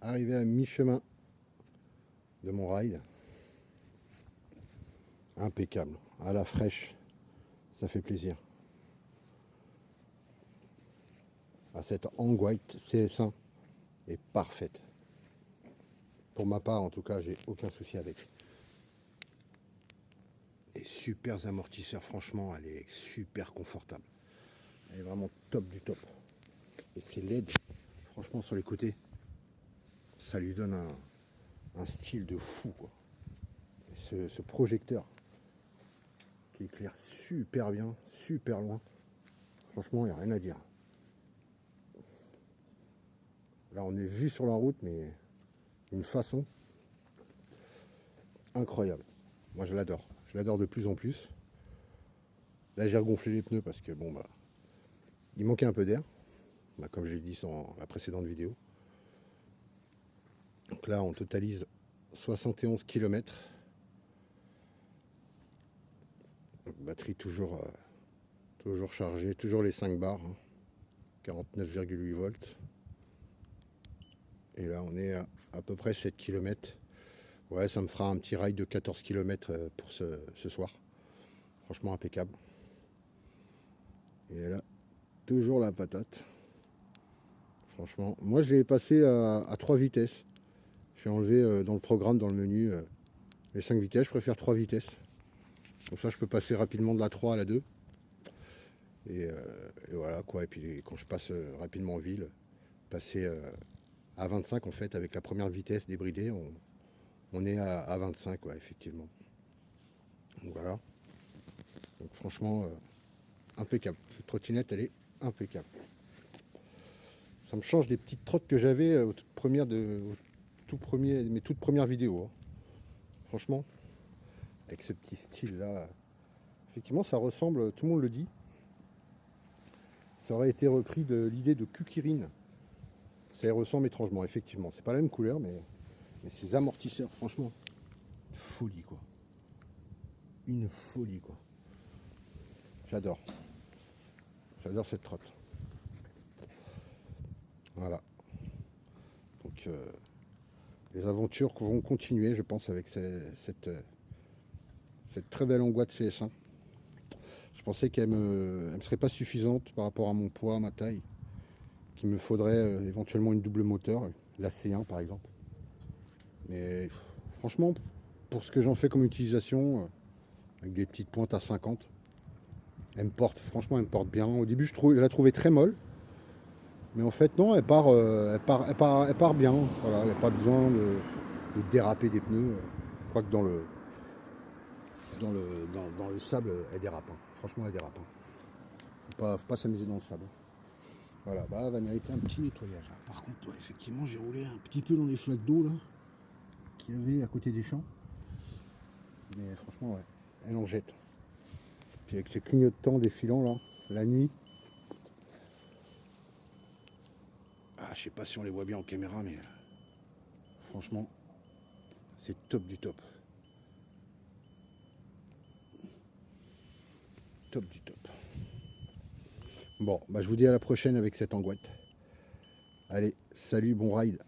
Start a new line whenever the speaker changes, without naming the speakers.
arrivé à mi-chemin de mon ride. Impeccable. À la fraîche, ça fait plaisir. Cette Hang White CS1 est parfaite. Pour ma part, en tout cas, j'ai aucun souci avec. Et super amortisseurs, franchement, elle est super confortable. Elle est vraiment top du top. Et ces LED, franchement, sur les côtés, ça lui donne un style de fou, quoi. Et ce projecteur qui éclaire super bien, super loin. Franchement, il n'y a rien à dire. Là, on est vu sur la route, mais d'une façon incroyable. Moi, je l'adore. Je l'adore de plus en plus. Là, j'ai regonflé les pneus parce que, bon, bah, il manquait un peu d'air. Bah, comme j'ai dit dans la précédente vidéo. Donc là, on totalise 71 km. Batterie toujours chargée, toujours les 5 bars. 49,8 volts. Et là, on est à peu près 7 km. Ouais, ça me fera un petit ride de 14 km pour ce soir. Franchement, impeccable. Et là, toujours la patate. Franchement, moi, je l'ai passé à 3 vitesses. J'ai enlevé dans le programme, dans le menu, les 5 vitesses. Je préfère 3 vitesses. Comme ça, je peux passer rapidement de la 3 à la 2. Et voilà, quoi. Et puis, quand je passe rapidement en ville, passer à 25, en fait, avec la première vitesse débridée, on est à 25, ouais, effectivement. Donc voilà. Donc franchement, impeccable. Cette trottinette, elle est impeccable. Ça me change des petites trottes que j'avais aux mes toutes premières vidéos. Hein. Franchement, avec ce petit style là, effectivement, ça ressemble, tout le monde le dit. Ça aurait été repris de l'idée de Kukirin. Ça y ressemble étrangement, effectivement. C'est pas la même couleur, mais ces amortisseurs, franchement, une folie quoi. Une folie quoi. J'adore. J'adore cette trotte. Voilà. Donc les aventures vont continuer, je pense, avec cette très belle Hang White CS1. Je pensais qu'elle me serait pas suffisante par rapport à mon poids, à ma taille. Qu'il me faudrait éventuellement une double moteur, la C1 par exemple. Mais franchement, pour ce que j'en fais comme utilisation, avec des petites pointes à 50, franchement, elle me porte bien. Au début, je la trouvais très molle. Mais en fait, non, elle part bien. Voilà, il n'y a pas besoin de déraper des pneus. Quoique dans le sable, elle dérape. Hein. Franchement, elle dérape. Hein. Faut pas s'amuser dans le sable. Voilà, bah, elle va mériter un petit nettoyage. Là. Par contre, ouais, effectivement, j'ai roulé un petit peu dans les flaques d'eau là qu'il y avait à côté des champs. Mais franchement, ouais, elle en jette. Puis avec ces clignotants défilants là, la nuit. Ah, je sais pas si on les voit bien en caméra, mais franchement, c'est top du top. Top du top. Bon, bah je vous dis à la prochaine avec cette Hang White. Allez, salut, bon ride.